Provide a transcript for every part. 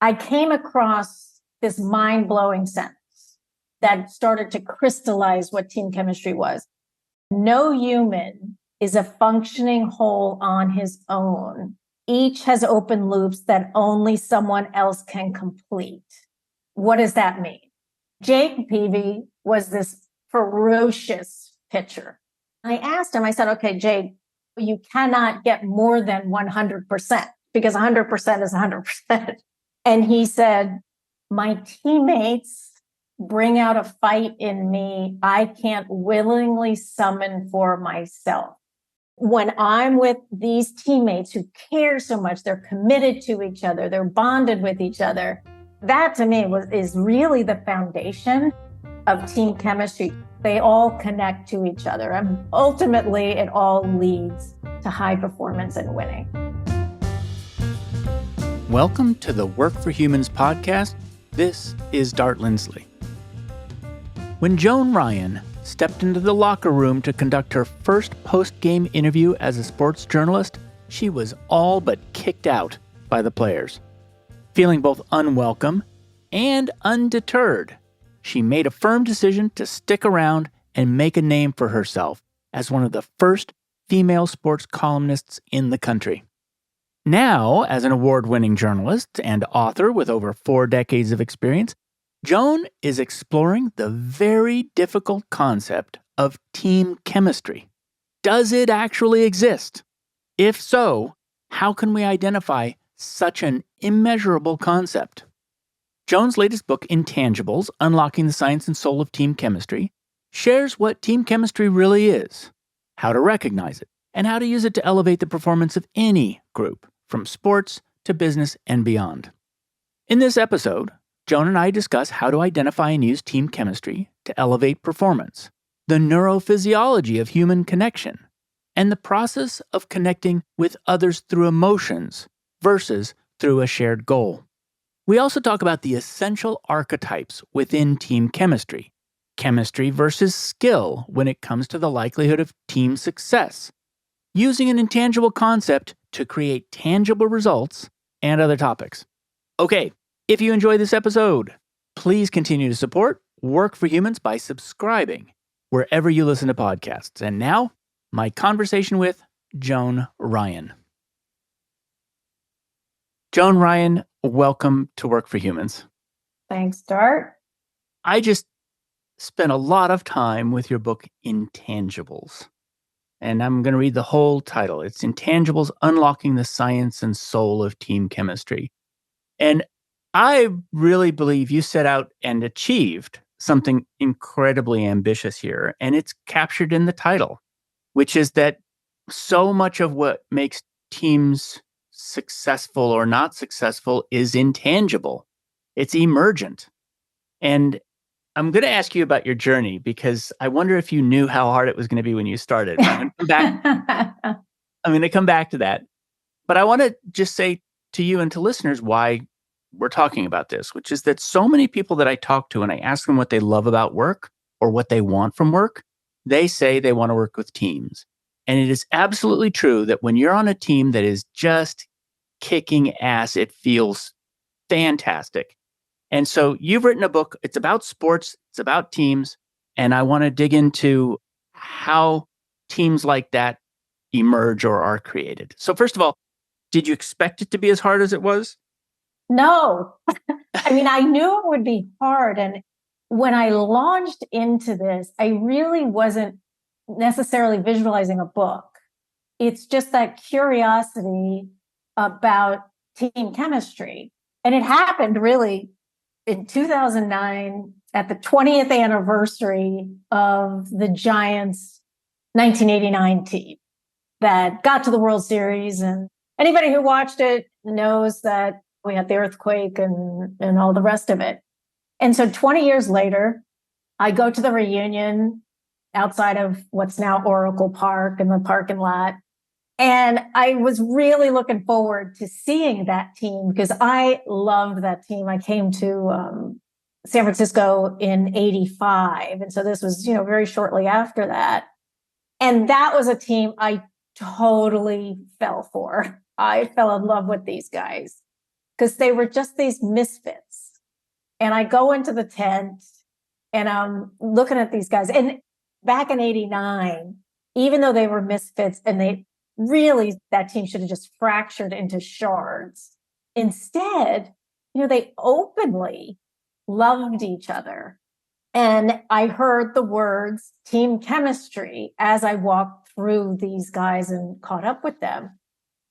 I came across this mind-blowing sentence that started to crystallize what team chemistry was. No human is a functioning whole on his own. Each has open loops that only someone else can complete. What does that mean? Jake Peavy was this ferocious pitcher. I asked him, I said, okay, Jake, you cannot get more than 100% because 100% is 100%. And he said, my teammates bring out a fight in me I can't willingly summon for myself. When I'm with these teammates who care so much, they're committed to each other, they're bonded with each other. That to me is really the foundation of team chemistry. They all connect to each other, and ultimately it all leads to high performance and winning. Welcome to the Work for Humans podcast. This is Dart Lindsley. When Joan Ryan stepped into the locker room to conduct her first post-game interview as a sports journalist, she was all but kicked out by the players. Feeling both unwelcome and undeterred, she made a firm decision to stick around and make a name for herself as one of the first female sports columnists in the country. Now, as an award-winning journalist and author with over 4 decades of experience, Joan is exploring the very difficult concept of team chemistry. Does it actually exist? If so, how can we identify such an immeasurable concept? Joan's latest book, Intangibles, Unlocking the Science and Soul of Team Chemistry, shares what team chemistry really is, how to recognize it, and how to use it to elevate the performance of any group, from sports to business and beyond. In this episode, Joan and I discuss how to identify and use team chemistry to elevate performance, the neurophysiology of human connection, and the process of connecting with others through emotions versus through a shared goal. We also talk about the essential archetypes within team chemistry versus skill when it comes to the likelihood of team success, using an intangible concept to create tangible results, and other topics. Okay, if you enjoy this episode, please continue to support Work for Humans by subscribing wherever you listen to podcasts. And now, my conversation with Joan Ryan. Joan Ryan, welcome to Work for Humans. Thanks, Dart. I just spent a lot of time with your book, Intangibles. And I'm going to read the whole title. It's Intangibles, Unlocking the Science and Soul of Team Chemistry. And I really believe you set out and achieved something incredibly ambitious here. And it's captured in the title, which is that so much of what makes teams successful or not successful is intangible. It's emergent. And I'm going to ask you about your journey because I wonder if you knew how hard it was going to be when you started. I'm going to come back to that. But I want to just say to you and to listeners why we're talking about this, which is that so many people that I talk to and I ask them what they love about work or what they want from work, they say they want to work with teams. And it is absolutely true that when you're on a team that is just kicking ass, it feels fantastic. And so you've written a book. It's about sports. It's about teams. And I want to dig into how teams like that emerge or are created. So first of all, did you expect it to be as hard as it was? No. I mean, I knew it would be hard. And when I launched into this, I really wasn't necessarily visualizing a book. It's just that curiosity about team chemistry. And it happened really in 2009 at the 20th anniversary of the Giants' 1989 team that got to the World Series. And anybody who watched it knows that we had the earthquake and all the rest of it. And so 20 years later, I go to the reunion outside of what's now Oracle Park in the parking lot. And I was really looking forward to seeing that team because I loved that team. I came to San Francisco in 85. And so this was, very shortly after that. And that was a team I totally fell for. I fell in love with these guys. because they were just these misfits. And I go into the tent and I'm looking at these guys. And back in 89, even though they were misfits and they really, that team should have just fractured into shards. Instead, they openly loved each other. And I heard the words team chemistry as I walked through these guys and caught up with them.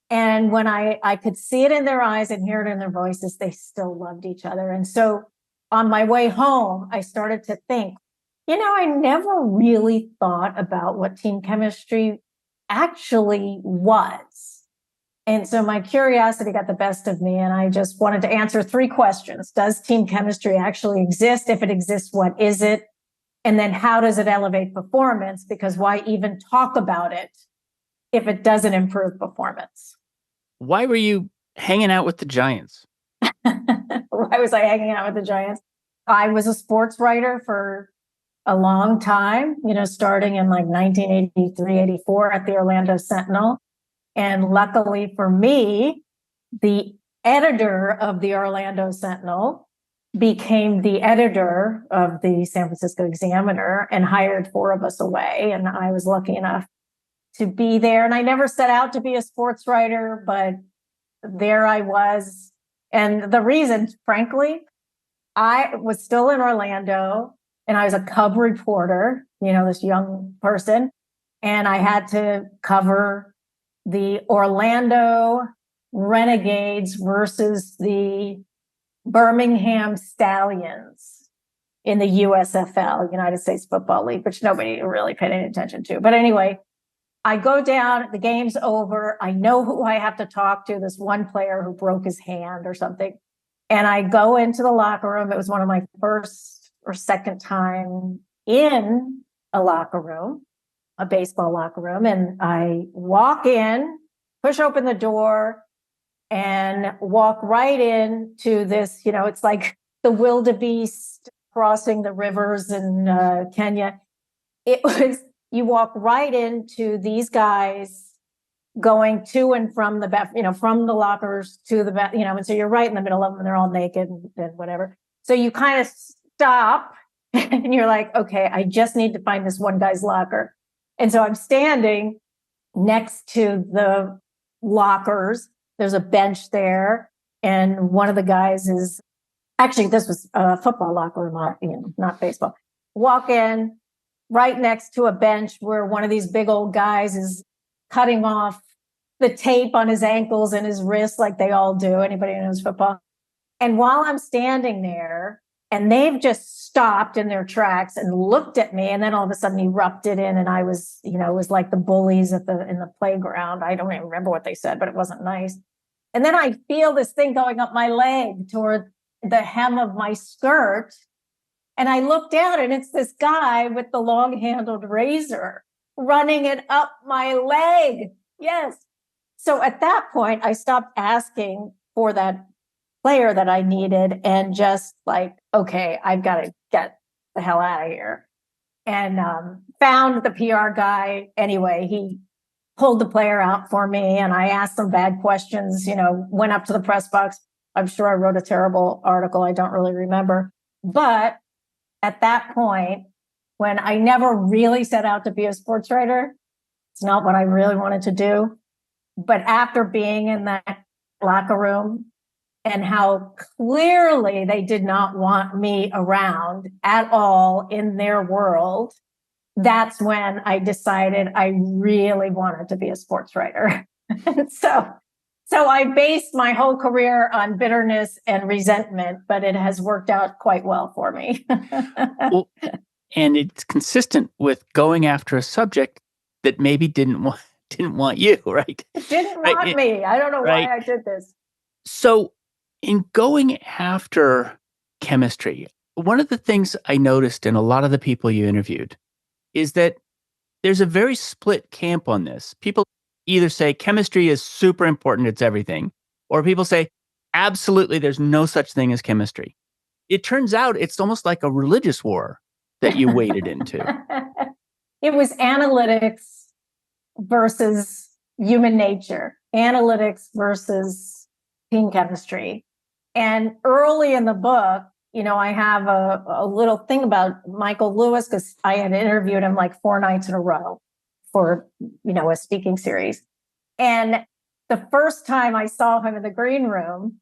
And when I could see it in their eyes and hear it in their voices, they still loved each other. And so on my way home, I started to think, I never really thought about what team chemistry actually was. And so my curiosity got the best of me, and I just wanted to answer 3 questions. Does team chemistry actually exist? If it exists, what is it? And then how does it elevate performance? Because why even talk about it if it doesn't improve performance? Why were you hanging out with the Giants? Why was I hanging out with the Giants? I was a sports writer for a long time, starting in like 1983, 84 at the Orlando Sentinel. And luckily for me, the editor of the Orlando Sentinel became the editor of the San Francisco Examiner and hired 4 of us away. And I was lucky enough to be there. And I never set out to be a sports writer, but there I was. And the reason, frankly, I was still in Orlando and I was a Cub reporter, this young person. And I had to cover the Orlando Renegades versus the Birmingham Stallions in the USFL, United States Football League, which nobody really paid any attention to. But anyway, I go down, the game's over. I know who I have to talk to, this one player who broke his hand or something. And I go into the locker room. It was one of my first or second time in a locker room, a baseball locker room. And I walk in, push open the door, and walk right into this, it's like the wildebeest crossing the rivers in Kenya. It was, you walk right into these guys going to and from the from the lockers to the bath, and so you're right in the middle of them, and they're all naked and whatever. So you kind of stop and you're like, okay, I just need to find this one guy's locker. And so I'm standing next to the lockers. There's a bench there. And one of the guys is actually, this was a football locker room, not baseball. Walk in right next to a bench where one of these big old guys is cutting off the tape on his ankles and his wrists like they all do. Anybody who knows football. And while I'm standing there, and they've just stopped in their tracks and looked at me, and then all of a sudden erupted in, and I was, it was like the bullies in the playground. I don't even remember what they said, but it wasn't nice. And then I feel this thing going up my leg toward the hem of my skirt. And I look down, and it's this guy with the long-handled razor running it up my leg. Yes. So at that point, I stopped asking for that player that I needed and just like, okay, I've got to get the hell out of here. And found the PR guy. Anyway, he pulled the player out for me, and I asked some bad questions, went up to the press box. I'm sure I wrote a terrible article. I don't really remember. But at that point, when I never really set out to be a sports writer, it's not what I really wanted to do. But after being in that locker room and how clearly they did not want me around at all in their world, that's when I decided I really wanted to be a sports writer. So I based my whole career on bitterness and resentment, but it has worked out quite well for me. Well, and it's consistent with going after a subject that maybe didn't want you, right? It didn't want me. I don't know why I did this. So in going after chemistry, one of the things I noticed in a lot of the people you interviewed is that there's a very split camp on this. People either say chemistry is super important, it's everything, or people say, absolutely, there's no such thing as chemistry. It turns out it's almost like a religious war that you waded into. It was analytics versus human nature, analytics versus team chemistry. And early in the book, I have a little thing about Michael Lewis because I had interviewed him like 4 nights in a row for, a speaking series. And the first time I saw him in the green room,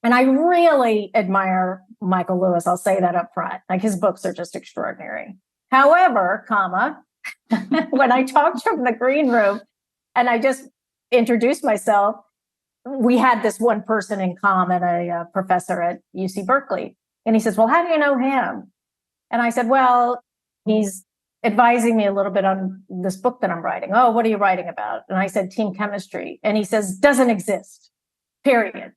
and I really admire Michael Lewis, I'll say that up front. Like his books are just extraordinary. However, when I talked to him in the green room and I just introduced myself, we had this one person in common, a professor at UC Berkeley. And he says, well, how do you know him? And I said, well, he's advising me a little bit on this book that I'm writing. Oh, what are you writing about? And I said, team chemistry. And he says, doesn't exist, period.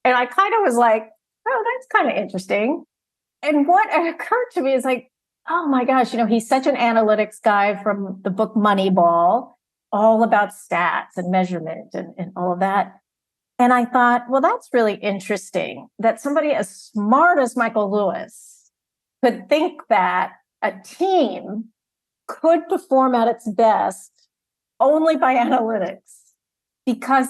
And I kind of was like, oh, that's kind of interesting. And what occurred to me is like, oh my gosh, he's such an analytics guy from the book Moneyball, all about stats and measurement and all of that. And I thought, well, that's really interesting that somebody as smart as Michael Lewis could think that a team could perform at its best only by analytics. Because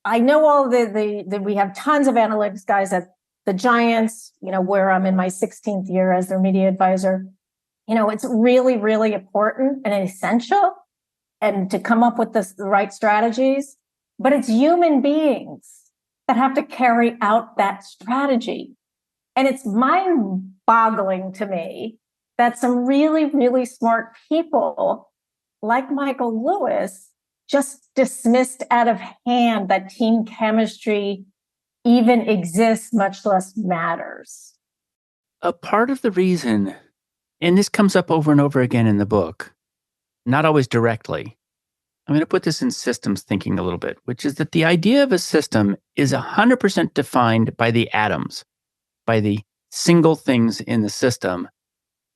I know all we have tons of analytics guys at the Giants, where I'm in my 16th year as their media advisor. It's really, really important and essential and to come up with the right strategies. But it's human beings that have to carry out that strategy. And it's mind-boggling to me that some really, really smart people like Michael Lewis just dismissed out of hand that team chemistry even exists, much less matters. A part of the reason, and this comes up over and over again in the book, not always directly, I'm going to put this in systems thinking a little bit, which is that the idea of a system is 100% defined by the atoms, by the single things in the system,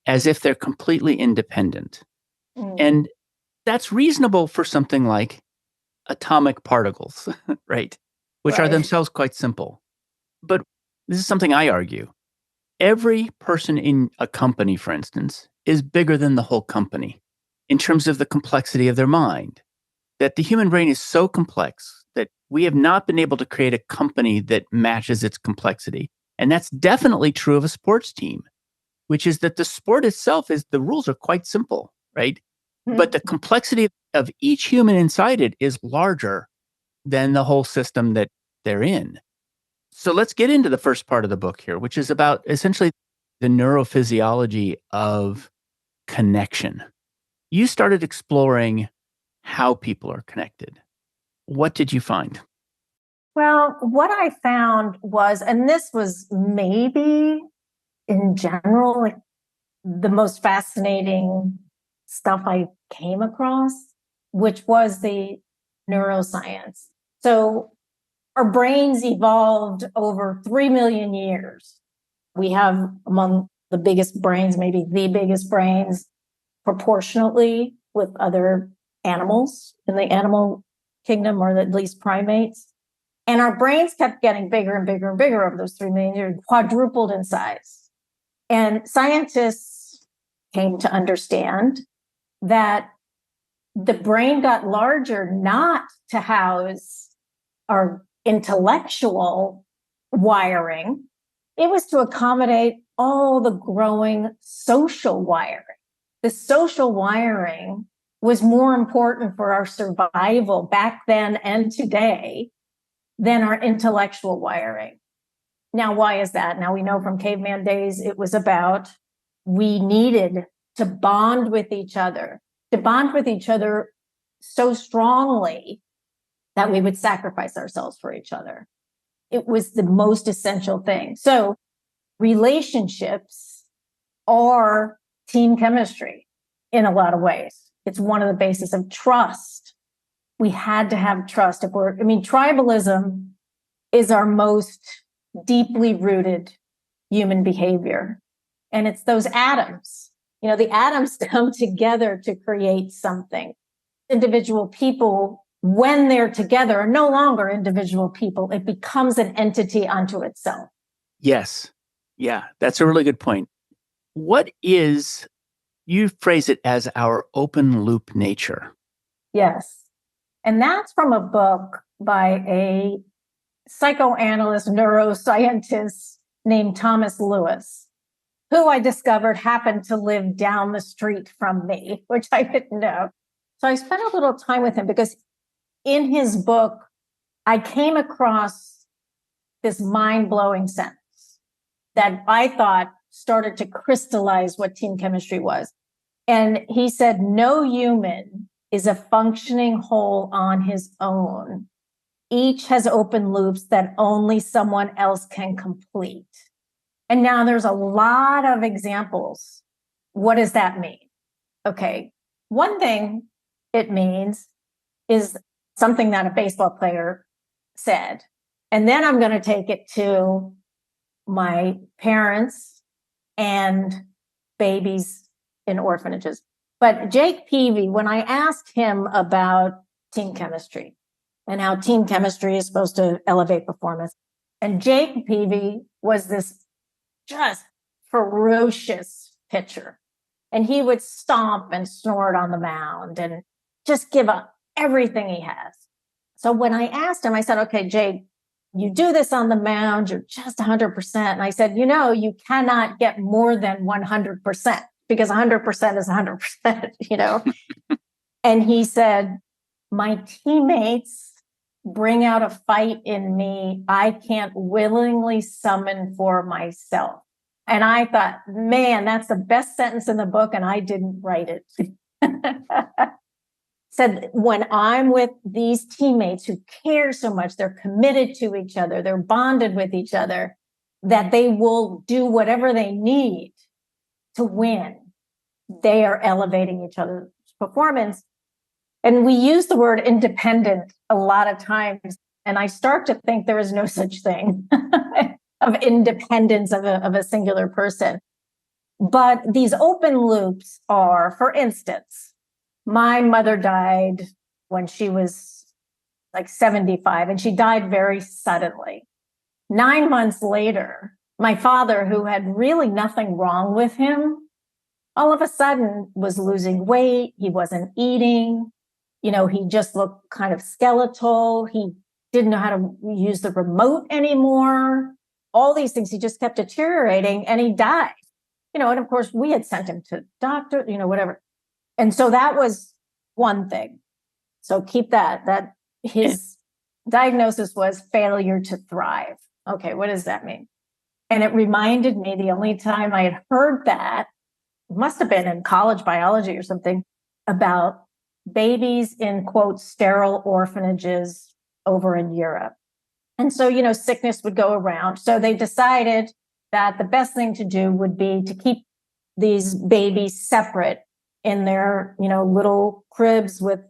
as if they're completely independent. And that's reasonable for something like atomic particles, right? Which are themselves quite simple. But this is something I argue. Every person in a company, for instance, is bigger than the whole company in terms of the complexity of their mind. That the human brain is so complex that we have not been able to create a company that matches its complexity. And that's definitely true of a sports team, which is that the sport itself the rules are quite simple, right? Mm-hmm. But the complexity of each human inside it is larger than the whole system that they're in. So let's get into the first part of the book here, which is about essentially the neurophysiology of connection. You started exploring how people are connected. What did you find? Well, what I found was, and this was maybe in general, like the most fascinating stuff I came across, which was the neuroscience. So our brains evolved over 3 million years. We have among the biggest brains, maybe the biggest brains proportionately with other animals in the animal kingdom, or at least primates. And our brains kept getting bigger and bigger and bigger over those 3 million years, quadrupled in size. And scientists came to understand that the brain got larger not to house our intellectual wiring. It was to accommodate all the growing social wiring. The social wiring was more important for our survival back then and today than our intellectual wiring. Now, why is that? Now, we know from caveman days, it was about we needed to bond with each other so strongly that we would sacrifice ourselves for each other. It was the most essential thing. So relationships are team chemistry in a lot of ways. It's one of the bases of trust. We had to have trust. Tribalism is our most deeply rooted human behavior. And it's those atoms. The atoms come together to create something. Individual people, when they're together, are no longer individual people. It becomes an entity unto itself. Yes. Yeah, that's a really good point. You phrase it as our open loop nature. Yes. And that's from a book by a psychoanalyst, neuroscientist named Thomas Lewis, who I discovered happened to live down the street from me, which I didn't know. So I spent a little time with him because in his book, I came across this mind-blowing sentence that I thought started to crystallize what team chemistry was. And he said, no human is a functioning whole on his own. Each has open loops that only someone else can complete. And now there's a lot of examples. What does that mean? Okay. One thing it means is something that a baseball player said. And then I'm going to take it to my parents and babies in orphanages. But Jake Peavy, when I asked him about team chemistry and how team chemistry is supposed to elevate performance, and Jake Peavy was this just ferocious pitcher. And he would stomp and snort on the mound and just give up everything he has. So when I asked him, I said, okay, Jake, you do this on the mound, you're just 100%. And I said, you cannot get more than 100% because 100% is 100%, And he said, my teammates bring out a fight in me I can't willingly summon for myself. And I thought, man, that's the best sentence in the book, and I didn't write it. Said, when I'm with these teammates who care so much, they're committed to each other, they're bonded with each other, that they will do whatever they need to win. They are elevating each other's performance. And we use the word independent a lot of times. And I start to think there is no such thing of independence of a singular person. But these open loops are, for instance, my mother died when she was like 75, and she died very suddenly. 9 months later, my father, who had really nothing wrong with him, all of a sudden was losing weight. He wasn't eating. He just looked kind of skeletal. He didn't know how to use the remote anymore. All these things, he just kept deteriorating, and he died. And of course we had sent him to doctor, whatever. And so that was one thing. So keep that his diagnosis was failure to thrive. Okay, what does that mean? And it reminded me the only time I had heard that must have been in college biology or something about babies in, quote, sterile orphanages over in Europe. And so, sickness would go around. So they decided that the best thing to do would be to keep these babies separate in their, little cribs with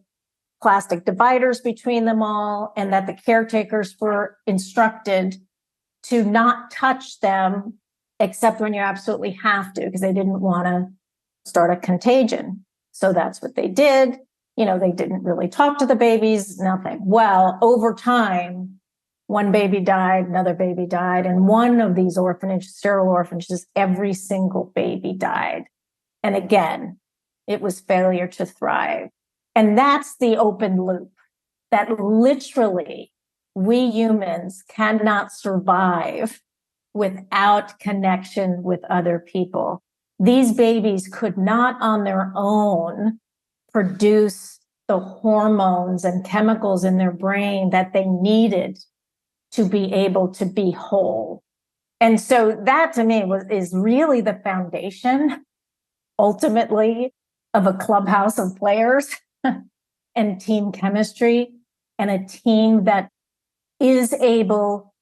plastic dividers between them all, and that the caretakers were instructed to not touch them except when you absolutely have to, because they didn't want to start a contagion. So that's what they did. They didn't really talk to the babies, nothing. Well, over time, one baby died, another baby died. And one of these sterile orphanages, every single baby died. And again, it was failure to thrive. And that's the open loop that literally we humans cannot survive without connection with other people. These babies could not on their own produce the hormones and chemicals in their brain that they needed to be able to be whole. And so that to me is really the foundation, ultimately, of a clubhouse of players and team chemistry, and a team that is able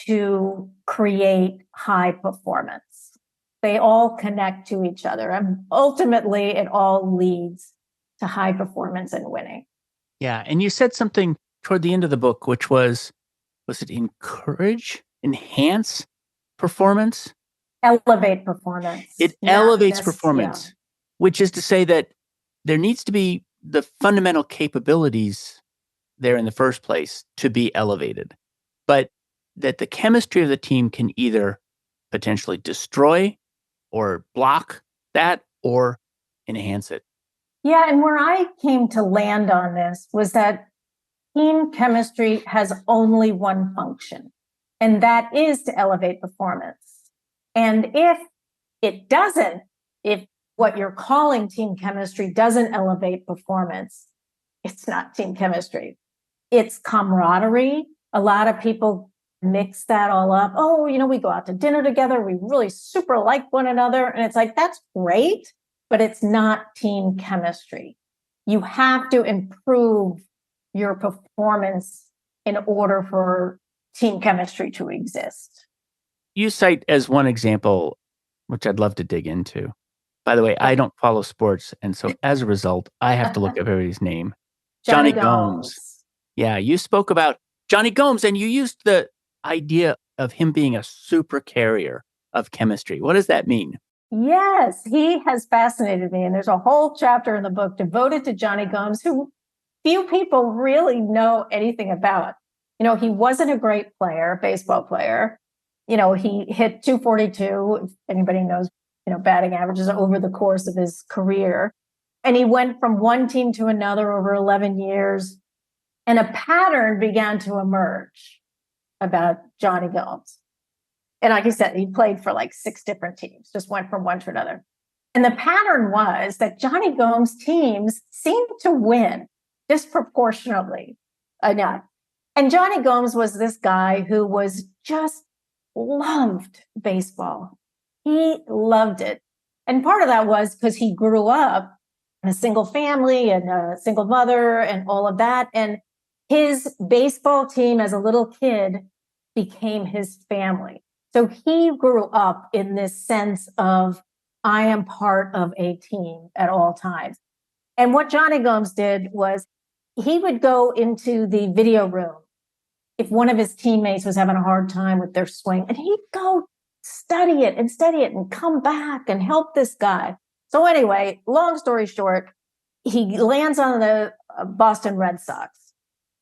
to create high performance. They all connect to each other, and ultimately it all leads to high performance and winning. Yeah. And you said something toward the end of the book, which was it enhance performance? Elevate performance. It elevates performance, which is to say that there needs to be the fundamental capabilities there in the first place to be elevated, but that the chemistry of the team can either potentially destroy or block that or enhance it. Yeah. And where I came to land on this was that team chemistry has only one function, and that is to elevate performance. And if it doesn't, if what you're calling team chemistry doesn't elevate performance, it's not team chemistry. It's camaraderie. A lot of people mix that all up. Oh, we go out to dinner together. We really super like one another. And it's like, that's great, but it's not team chemistry. You have to improve your performance in order for team chemistry to exist. You cite as one example, which I'd love to dig into. By the way, I don't follow sports. And so as a result, I have to look up everybody's name. Johnny Gomes. Yeah, you spoke about Johnny Gomes and you used the idea of him being a super carrier of chemistry. What does that mean? Yes, he has fascinated me. And there's a whole chapter in the book devoted to Johnny Gomes, who few people really know anything about. He wasn't a great player, baseball player. He hit 242, if anybody knows, batting averages over the course of his career. And he went from one team to another over 11 years. And a pattern began to emerge about Johnny Gomes. And like I said, he played for like 6 different teams, just went from one to another. And the pattern was that Johnny Gomes' teams seemed to win disproportionately enough. And Johnny Gomes was this guy who was just loved baseball. He loved it. And part of that was because he grew up in a single family and a single mother and all of that. And his baseball team as a little kid became his family. So he grew up in this sense of, I am part of a team at all times. And what Johnny Gomes did was he would go into the video room if one of his teammates was having a hard time with their swing, and he'd go study it and come back and help this guy. So anyway, long story short, he lands on the Boston Red Sox.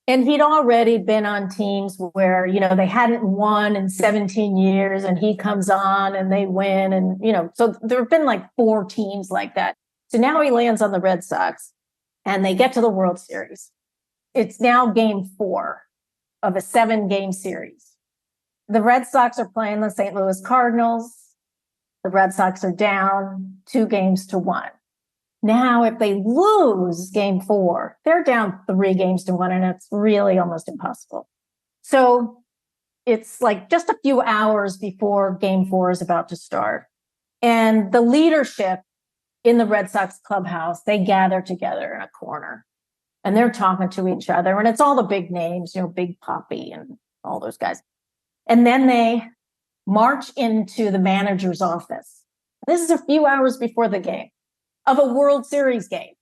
And he'd already been on teams where, they hadn't won in 17 years and he comes on and they win. And, so there have been like 4 teams like that. So now he lands on the Red Sox and they get to the World Series. It's now game 4 of a 7-game series. The Red Sox are playing the St. Louis Cardinals. The Red Sox are down 2-1. Now, if they lose game 4, they're down 3-1, and it's really almost impossible. So it's like just a few hours before game 4 is about to start. And the leadership in the Red Sox clubhouse, they gather together in a corner and they're talking to each other. And it's all the big names, Big Papi and all those guys. And then they march into the manager's office. This is a few hours before the game of a World Series game.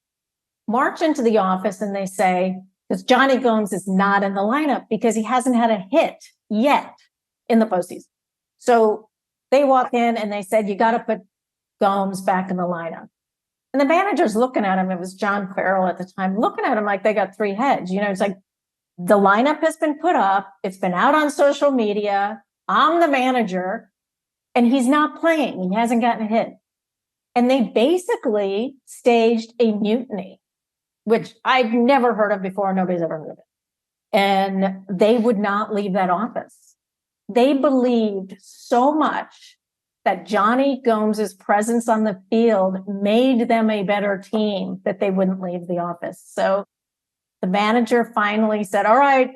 March into the office and they say, because Johnny Gomes is not in the lineup because he hasn't had a hit yet in the postseason. So they walk in and they said, you got to put Gomes back in the lineup. And the manager's looking at him. It was John Farrell at the time, looking at him like they got 3 heads. It's like the lineup has been put up. It's been out on social media. I'm the manager and he's not playing. He hasn't gotten a hit. And they basically staged a mutiny, which I've never heard of before. Nobody's ever heard of it. And they would not leave that office. They believed so much that Johnny Gomes's presence on the field made them a better team that they wouldn't leave the office. So the manager finally said, all right,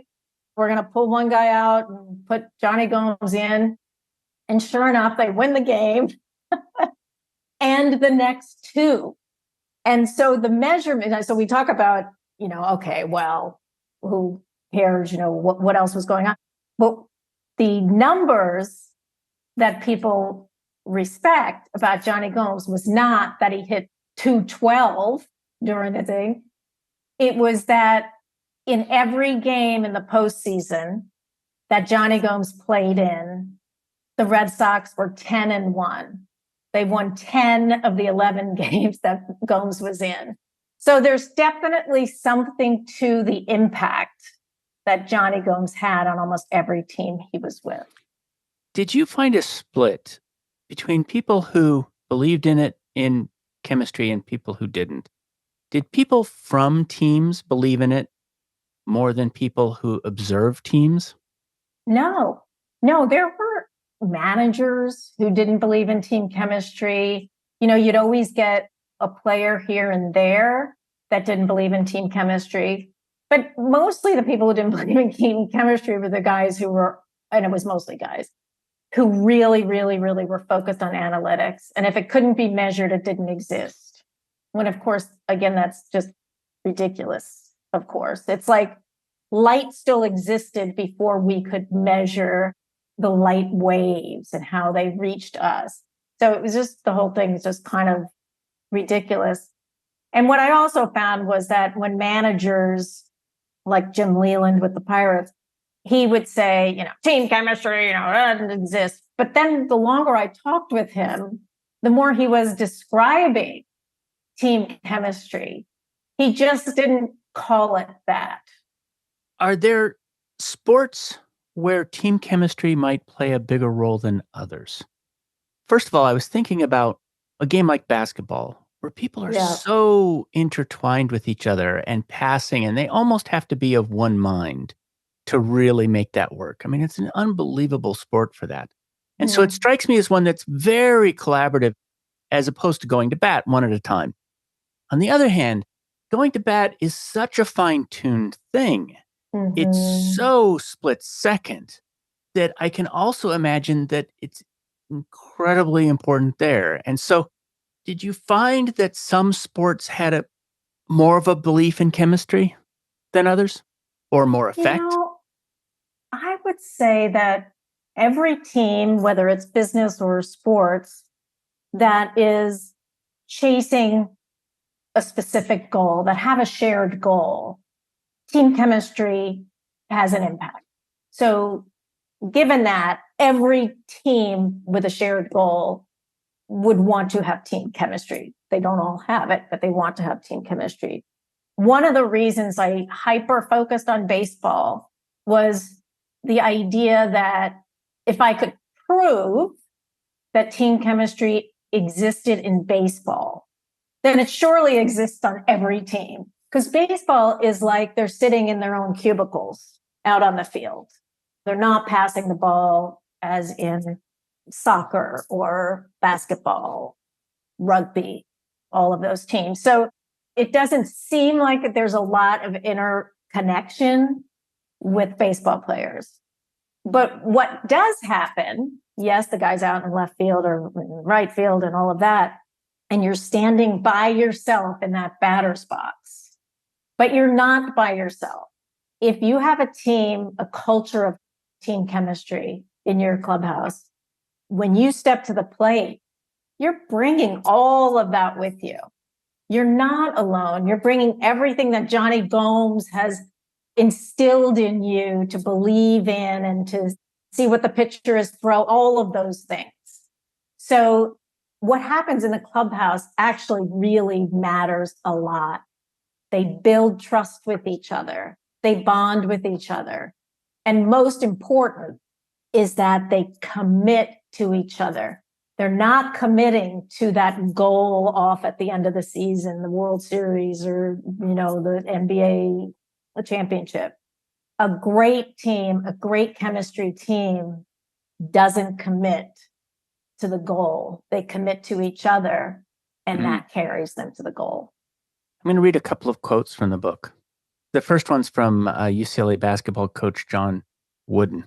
we're going to pull one guy out and put Johnny Gomes in. And sure enough, they win the game. And the next 2. And so the measurement, so we talk about, okay, well, who cares, what else was going on? But the numbers that people respect about Johnny Gomes was not that he hit 212 during the thing. It was that in every game in the postseason that Johnny Gomes played in, the Red Sox were 10-1. They won 10 of the 11 games that Gomes was in. So there's definitely something to the impact that Johnny Gomes had on almost every team he was with. Did you find a split between people who believed in it in chemistry and people who didn't? Did people from teams believe in it more than people who observe teams? No, there were managers who didn't believe in team chemistry. You'd always get a player here and there that didn't believe in team chemistry. But mostly the people who didn't believe in team chemistry were the guys who were, and it was mostly guys, who really, really, really were focused on analytics. And if it couldn't be measured, it didn't exist. When, of course, again, that's just ridiculous, of course. It's like light still existed before we could measure the light waves and how they reached us. So it was just, the whole thing is just kind of ridiculous. And what I also found was that when managers like Jim Leland with the Pirates, he would say, team chemistry, doesn't exist. But then the longer I talked with him, the more he was describing team chemistry. He just didn't call it that. Are there sports where team chemistry might play a bigger role than others? First of all, I was thinking about a game like basketball, where people are so intertwined with each other and passing, and they almost have to be of one mind to really make that work. I mean, it's an unbelievable sport for that. And so it strikes me as one that's very collaborative as opposed to going to bat one at a time. On the other hand, going to bat is such a fine-tuned thing. It's so split second that I can also imagine that it's incredibly important there. And so did you find that some sports had a more of a belief in chemistry than others, or more effect? I would say that every team, whether it's business or sports, that is chasing a specific goal, that have a shared goal, team chemistry has an impact. So given that, every team with a shared goal would want to have team chemistry. They don't all have it, but they want to have team chemistry. One of the reasons I hyper focused on baseball was the idea that if I could prove that team chemistry existed in baseball, then it surely exists on every team. Because baseball is like they're sitting in their own cubicles out on the field. They're not passing the ball as in soccer or basketball, rugby, all of those teams. So it doesn't seem like there's a lot of interconnection with baseball players. But what does happen, yes, the guy's out in left field or right field and all of that, and you're standing by yourself in that batter's box, but you're not by yourself. If you have a team, a culture of team chemistry in your clubhouse, when you step to the plate, you're bringing all of that with you. You're not alone. You're bringing everything that Johnny Gomes has instilled in you to believe in and to see what the pitcher is throw, all of those things. So what happens in the clubhouse actually really matters a lot. They build trust with each other. They bond with each other. And most important is that they commit to each other. They're not committing to that goal off at the end of the season, the World Series or, the NBA championship. A great team, a great chemistry team doesn't commit to the goal. They commit to each other, and that carries them to the goal. I'm going to read a couple of quotes from the book. The first one's from UCLA basketball coach John Wooden.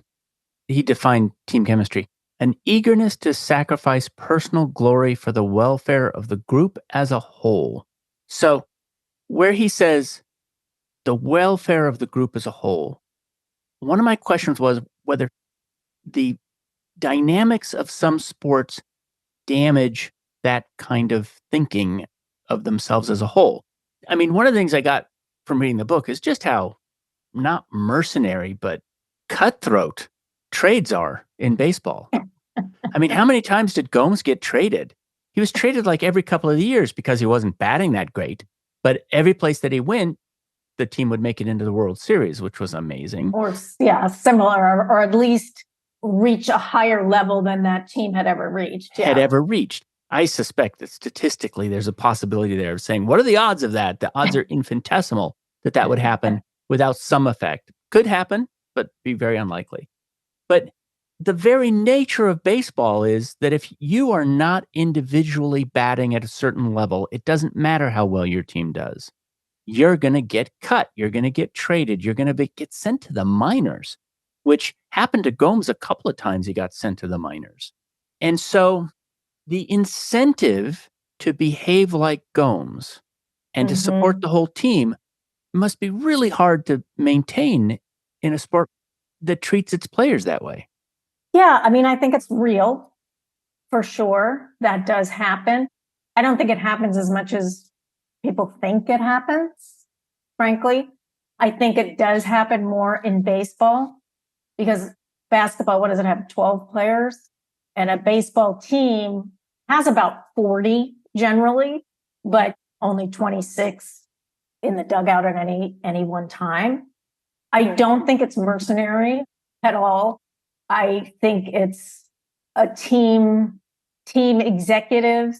He defined team chemistry: an eagerness to sacrifice personal glory for the welfare of the group as a whole. So where he says the welfare of the group as a whole, one of my questions was whether the dynamics of some sports damage that kind of thinking of themselves as a whole. I mean, one of the things I got from reading the book is just how not mercenary, but cutthroat trades are in baseball. I mean, how many times did Gomes get traded? He was traded like every couple of years because he wasn't batting that great. But every place that he went, the team would make it into the World Series, which was amazing. Or, similar, or at least reach a higher level than that team had ever reached. I suspect that statistically there's a possibility there of saying, what are the odds of that? The odds are infinitesimal that would happen. without some effect. Could happen, but be very unlikely. But the very nature of baseball is that if you are not individually batting at a certain level, it doesn't matter how well your team does. You're going to get cut. You're going to get traded. You're going to get sent to the minors, which happened to Gomes a couple of times. He got sent to the minors. And so the incentive to behave like Gomes and to support the whole team must be really hard to maintain in a sport that treats its players that way. Yeah, I mean, I think it's real for sure. That does happen. I don't think it happens as much as people think it happens, frankly. I think it does happen more in baseball because basketball, what does it have? 12 players? And a baseball team has about 40 generally, but only 26 in the dugout at any one time. I don't think it's mercenary at all. I think it's a team executives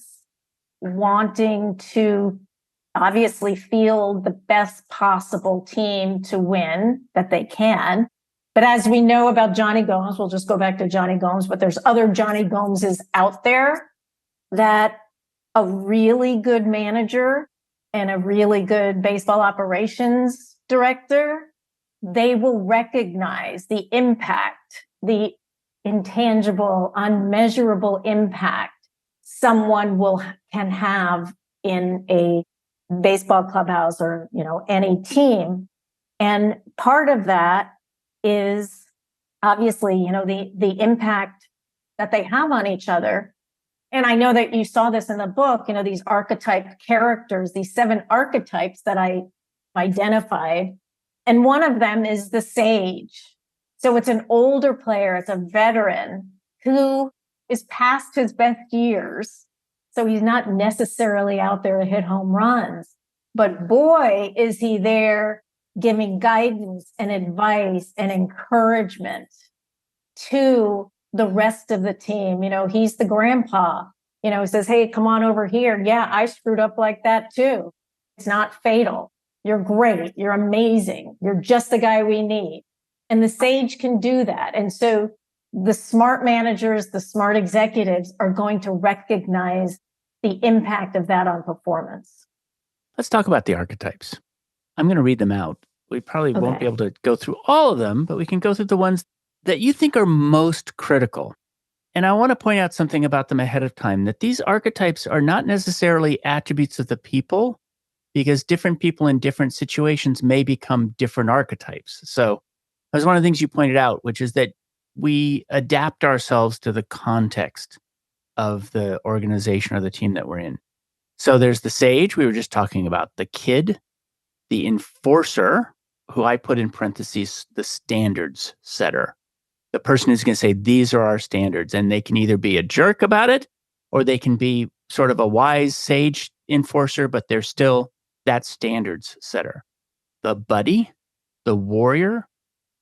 wanting to obviously field the best possible team to win that they can. But as we know about Johnny Gomes, we'll just go back to Johnny Gomes, but there's other Johnny Gomeses out there that a really good manager and a really good baseball operations director, they will recognize the impact, the intangible, unmeasurable impact someone can have in a baseball clubhouse or, any team. And part of that is obviously, the impact that they have on each other. And I know that you saw this in the book, these archetype characters, these 7 archetypes that I identified. And one of them is the sage. So it's an older player, it's a veteran who is past his best years. So he's not necessarily out there to hit home runs, but boy, is he there giving guidance and advice and encouragement to the rest of the team. He's the grandpa, says, hey, come on over here. Yeah, I screwed up like that too. It's not fatal. You're great. You're amazing. You're just the guy we need. And the sage can do that. And so the smart managers, the smart executives are going to recognize the impact of that on performance. Let's talk about the archetypes. I'm going to read them out. We probably won't be able to go through all of them, but we can go through the ones that you think are most critical. And I want to point out something about them ahead of time, that these archetypes are not necessarily attributes of the people, because different people in different situations may become different archetypes. So that was one of the things you pointed out, which is that we adapt ourselves to the context of the organization or the team that we're in. So there's the sage, we were just talking about, the kid, the enforcer, who I put in parentheses, the standards setter. The person who's going to say, these are our standards, and they can either be a jerk about it, or they can be sort of a wise sage enforcer, but they're still that standards setter. The buddy, the warrior,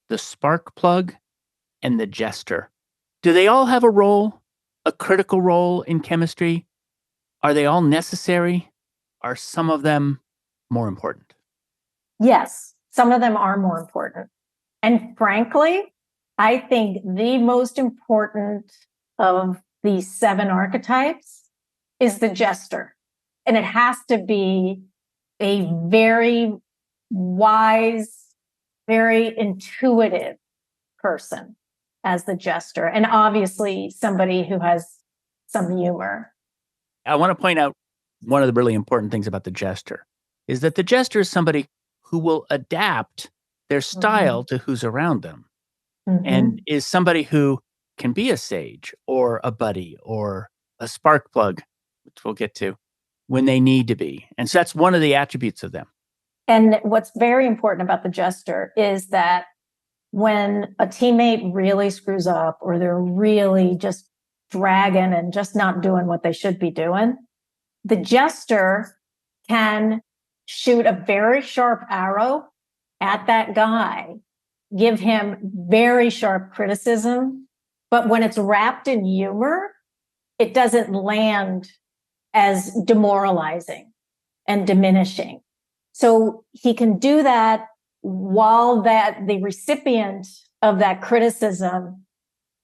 the spark plug, and the jester. Do they all have a role, a critical role in chemistry? Are they all necessary? Are some of them more important? Yes, some of them are more important. And frankly, I think the most important of these 7 archetypes is the jester. And it has to be a very wise, very intuitive person as the jester. And obviously somebody who has some humor. I want to point out one of the really important things about the jester is that the jester is somebody who will adapt their style to who's around them, and is somebody who can be a sage or a buddy or a spark plug, which we'll get to, when they need to be. And so that's one of the attributes of them. And what's very important about the jester is that when a teammate really screws up or they're really just dragging and just not doing what they should be doing, the jester can shoot a very sharp arrow at that guy, give him very sharp criticism, but when it's wrapped in humor, it doesn't land as demoralizing and diminishing. So he can do that while that the recipient of that criticism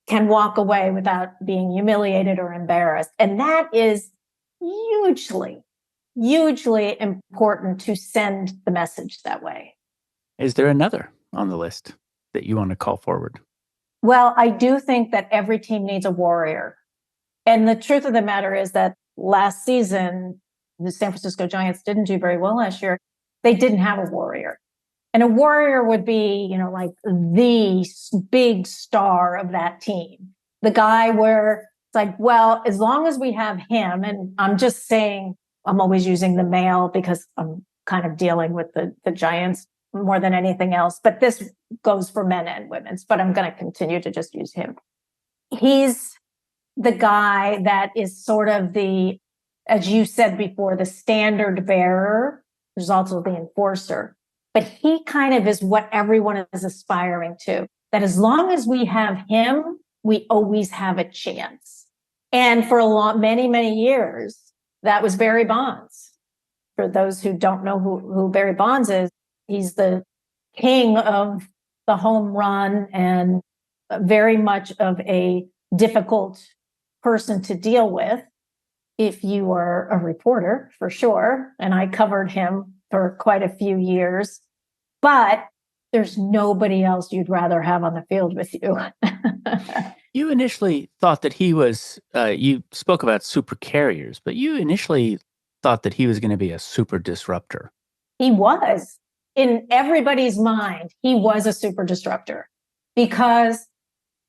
can walk away without being humiliated or embarrassed. And that is hugely, hugely important to send the message that way. Is there another on the list that you want to call forward? Well, I do think that every team needs a warrior. And the truth of the matter is that last season, the San Francisco Giants didn't do very well last year. They didn't have a warrior. And a warrior would be, like the big star of that team. The guy where it's like, well, as long as we have him, and I'm just saying, I'm always using the male because I'm kind of dealing with the Giants more than anything else. But this goes for men and women's, but I'm going to continue to just use him. He's the guy that is sort of as you said before, the standard bearer. There's also the enforcer. But he kind of is what everyone is aspiring to, that as long as we have him, we always have a chance. And for many, many years, that was Barry Bonds. For those who don't know who Barry Bonds is, he's the king of the home run and very much of a difficult person to deal with if you are a reporter, for sure. And I covered him for quite a few years, but there's nobody else you'd rather have on the field with you. You initially thought that he was, you spoke about super carriers, but you initially thought that he was going to be a super disruptor. He was. In everybody's mind, he was a super disruptor because,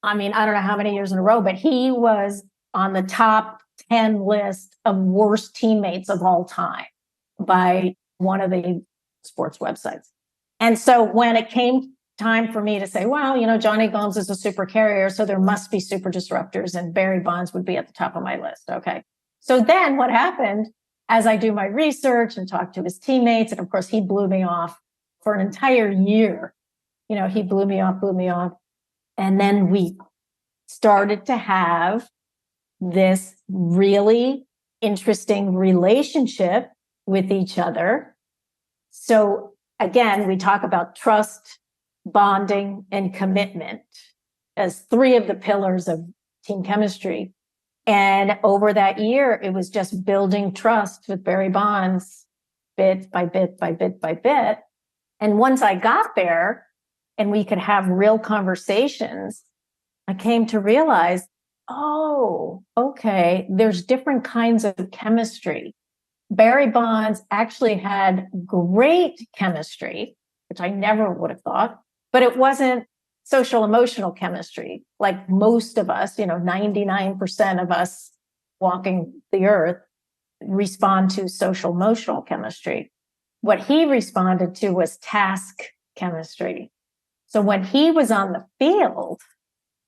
I don't know how many years in a row, but he was on the top 10 list of worst teammates of all time by one of the sports websites. And so when it came time for me to say, well, Johnny Gomes is a super carrier, so there must be super disruptors, and Barry Bonds would be at the top of my list. Okay. So then what happened as I do my research and talk to his teammates, and of course he blew me off for an entire year. He blew me off. And then we started to have this really interesting relationship with each other. So again, we talk about trust, bonding, and commitment as three of the pillars of team chemistry. And over that year, it was just building trust with Barry Bonds, bit by bit by bit by bit. And once I got there and we could have real conversations, I came to realize, oh, okay, there's different kinds of chemistry. Barry Bonds actually had great chemistry, which I never would have thought, but it wasn't social emotional chemistry like most of us, 99% of us walking the earth respond to social emotional chemistry. What he responded to was task chemistry. So when he was on the field,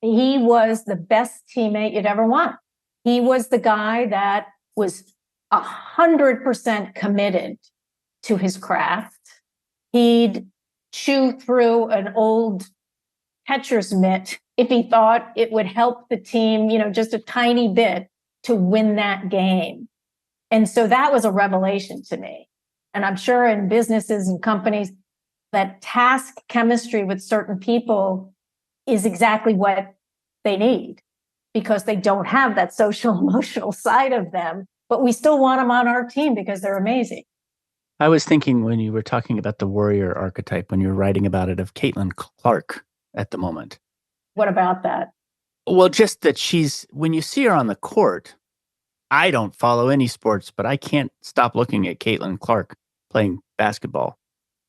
he was the best teammate you'd ever want. He was the guy that was 100% committed to his craft. He'd chew through an old catcher's mitt if he thought it would help the team, just a tiny bit to win that game. And so that was a revelation to me. And I'm sure in businesses and companies that task chemistry with certain people is exactly what they need because they don't have that social emotional side of them, but we still want them on our team because they're amazing. I was thinking when you were talking about the warrior archetype, when you were writing about it, of Caitlin Clark at the moment. What about that? Well, just that when you see her on the court, I don't follow any sports, but I can't stop looking at Caitlin Clark playing basketball.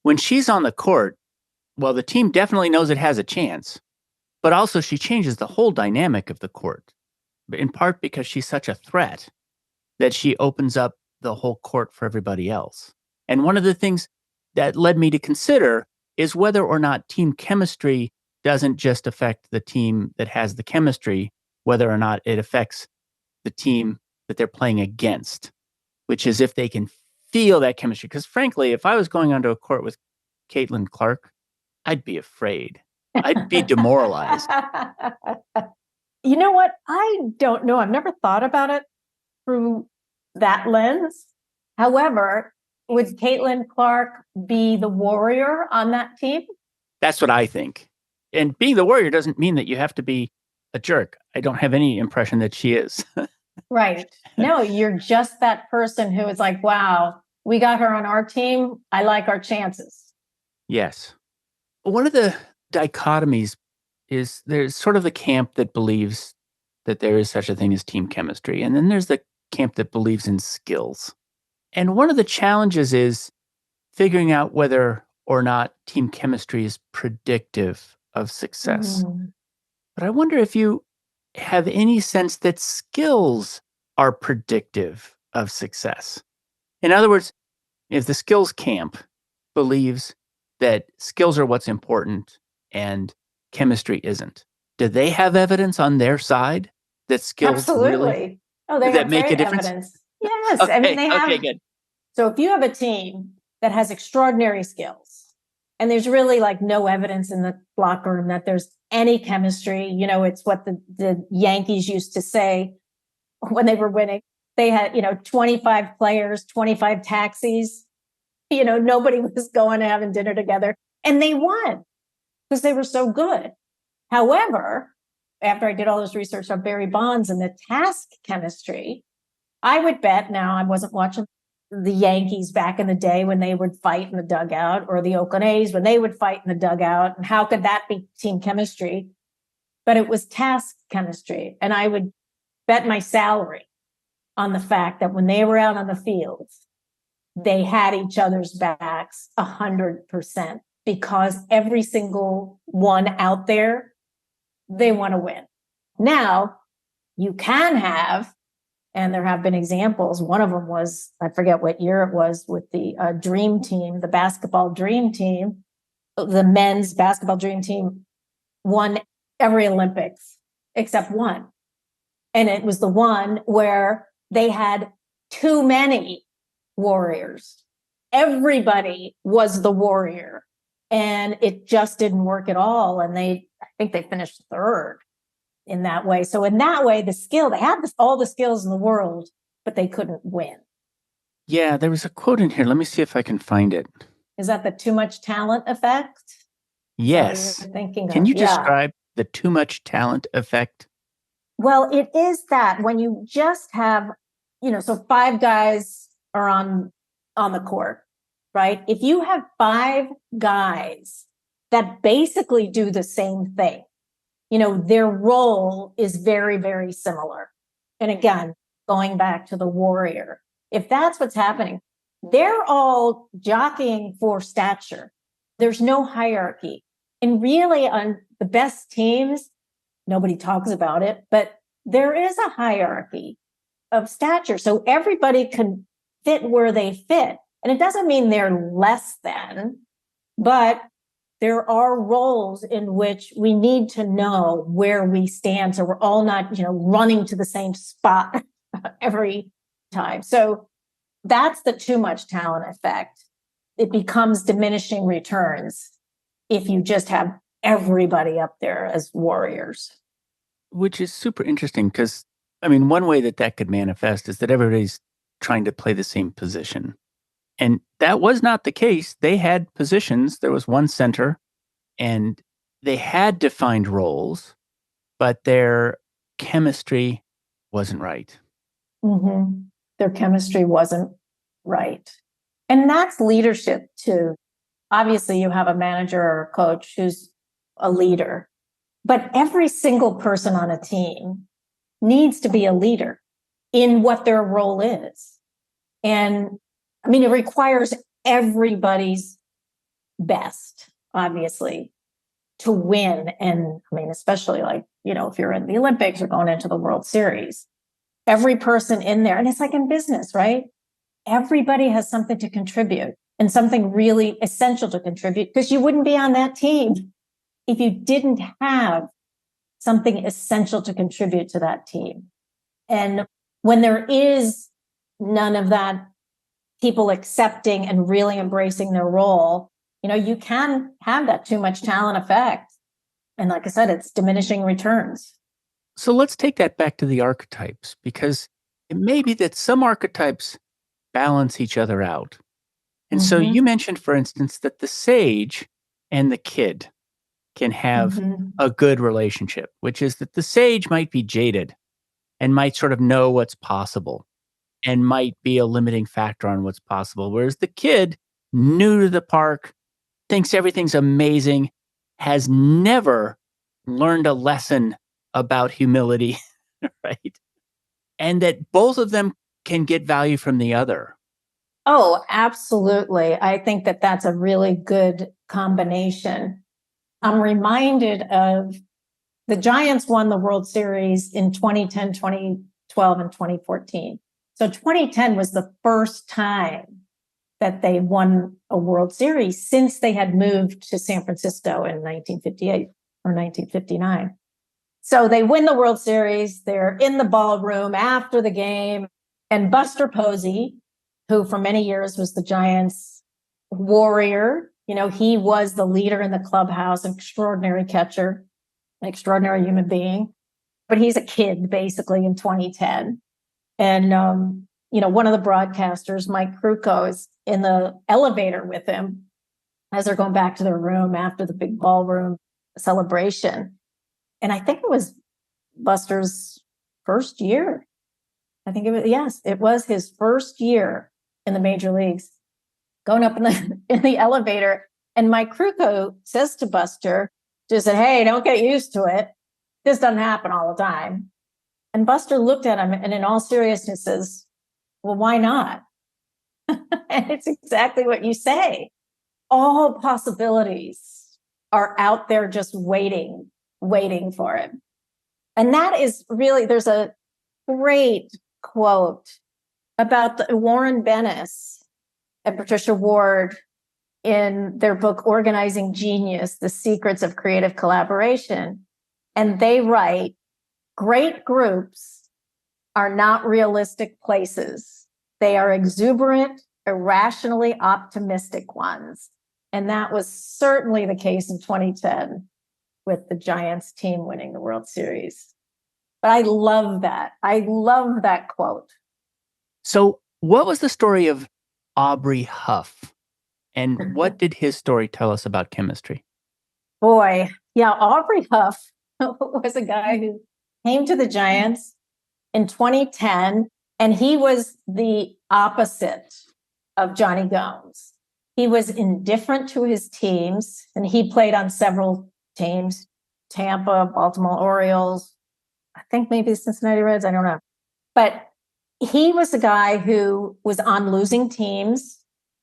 When she's on the court, well, the team definitely knows it has a chance, but also she changes the whole dynamic of the court, in part because she's such a threat that she opens up the whole court for everybody else. And one of the things that led me to consider is whether or not team chemistry doesn't just affect the team that has the chemistry, whether or not it affects the team that they're playing against, which is if they can feel that chemistry. Because frankly, if I was going onto a court with Caitlin Clark, I'd be afraid. I'd be demoralized. You know what? I don't know. I've never thought about it through that lens. However, Would Caitlin Clark be the warrior on that team? That's what I think. And being the warrior doesn't mean that you have to be a jerk. I don't have any impression that she is. Right. No, you're just that person who is like, wow, we got her on our team. I like our chances. Yes. One of the dichotomies is there's sort of the camp that believes that there is such a thing as team chemistry. And then there's the camp that believes in skills. And one of the challenges is figuring out whether or not team chemistry is predictive of success. Mhm. But I wonder if you have any sense that skills are predictive of success. In other words, if the skills camp believes that skills are what's important and chemistry isn't, do they have evidence on their side that skills really Absolutely. Oh, they that have make a great difference? evidence. Yes. I mean, they have. Okay, good. So if you have a team that has extraordinary skills and there's really like no evidence in the locker room that there's any chemistry, it's what the Yankees used to say when they were winning. They had, 25 players, 25 taxis, nobody was going and having dinner together, and they won because they were so good. However, after I did all this research on Barry Bonds and the task chemistry, I would bet, now I wasn't watching the Yankees back in the day when they would fight in the dugout, or the Oakland A's when they would fight in the dugout. And how could that be team chemistry? But it was task chemistry. And I would bet my salary on the fact that when they were out on the field, they had each other's backs 100%, because every single one out there, they want to win. Now, you can have, and there have been examples. One of them was, I forget what year it was, with the dream team, the basketball dream team. The men's basketball dream team won every Olympics except one. And it was the one where they had too many warriors. Everybody was the warrior, and it just didn't work at all. And I think they finished third in that way. So in that way, they had all the skills in the world, but they couldn't win. Yeah, there was a quote in here. Let me see if I can find it. Is that the too much talent effect? Yes. Thinking Can of? you Yeah. describe the too much talent effect? Well, it is that when you just have, so 5 guys are on the court, right? If you have 5 guys that basically do the same thing, their role is very, very similar. And again, going back to the warrior, if that's what's happening, they're all jockeying for stature. There's no hierarchy. And really, on the best teams, nobody talks about it, but there is a hierarchy of stature. So everybody can fit where they fit. And it doesn't mean they're less than, but there are roles in which we need to know where we stand, so we're all not, running to the same spot every time. So that's the too much talent effect. It becomes diminishing returns if you just have everybody up there as warriors. Which is super interesting because, one way that could manifest is that everybody's trying to play the same position. And that was not the case. They had positions. There was one center, and they had defined roles, but their chemistry wasn't right. Mm-hmm. Their chemistry wasn't right. And that's leadership too. Obviously, you have a manager or a coach who's a leader, but every single person on a team needs to be a leader in what their role is. And it requires everybody's best, obviously, to win. And especially if you're in the Olympics or going into the World Series, every person in there, and it's like in business, right? Everybody has something to contribute and something really essential to contribute, because you wouldn't be on that team if you didn't have something essential to contribute to that team. And when there is none of that, people accepting and really embracing their role, you can have that too much talent effect. And like I said, it's diminishing returns. So let's take that back to the archetypes, because it may be that some archetypes balance each other out. And so you mentioned, for instance, that the sage and the kid can have a good relationship, which is that the sage might be jaded and might sort of know what's possible and might be a limiting factor on what's possible. Whereas the kid, new to the park, thinks everything's amazing, has never learned a lesson about humility, right? And that both of them can get value from the other. Oh, absolutely. I think that that's a really good combination. I'm reminded of the Giants won the World Series in 2010, 2012, and 2014. So 2010 was the first time that they won a World Series since they had moved to San Francisco in 1958 or 1959. So they win the World Series. They're in the ballroom after the game. And Buster Posey, who for many years was the Giants' warrior, he was the leader in the clubhouse, an extraordinary catcher, an extraordinary human being. But he's a kid, basically, in 2010. And, one of the broadcasters, Mike Krukow, is in the elevator with him as they're going back to their room after the big ballroom celebration. And I think it was Buster's first year. I think it was his first year in the major leagues, going up in the elevator. And Mike Krukow says to Buster, just said, "Hey, don't get used to it. This doesn't happen all the time." And Buster looked at him and in all seriousness says, "Well, why not?" And it's exactly what you say. All possibilities are out there just waiting for it. And that is really, there's a great quote about Warren Bennis and Patricia Ward in their book, Organizing Genius, The Secrets of Creative Collaboration. And they write, "Great groups are not realistic places. They are exuberant, irrationally optimistic ones." And that was certainly the case in 2010 with the Giants team winning the World Series. But I love that. I love that quote. So what was the story of Aubrey Huff? And what did his story tell us about chemistry? Boy, yeah, Aubrey Huff was a guy who came to the Giants in 2010, and he was the opposite of Johnny Gomes. He was indifferent to his teams, and he played on several teams, Tampa, Baltimore Orioles, I think maybe the Cincinnati Reds, I don't know. But he was the guy who was on losing teams.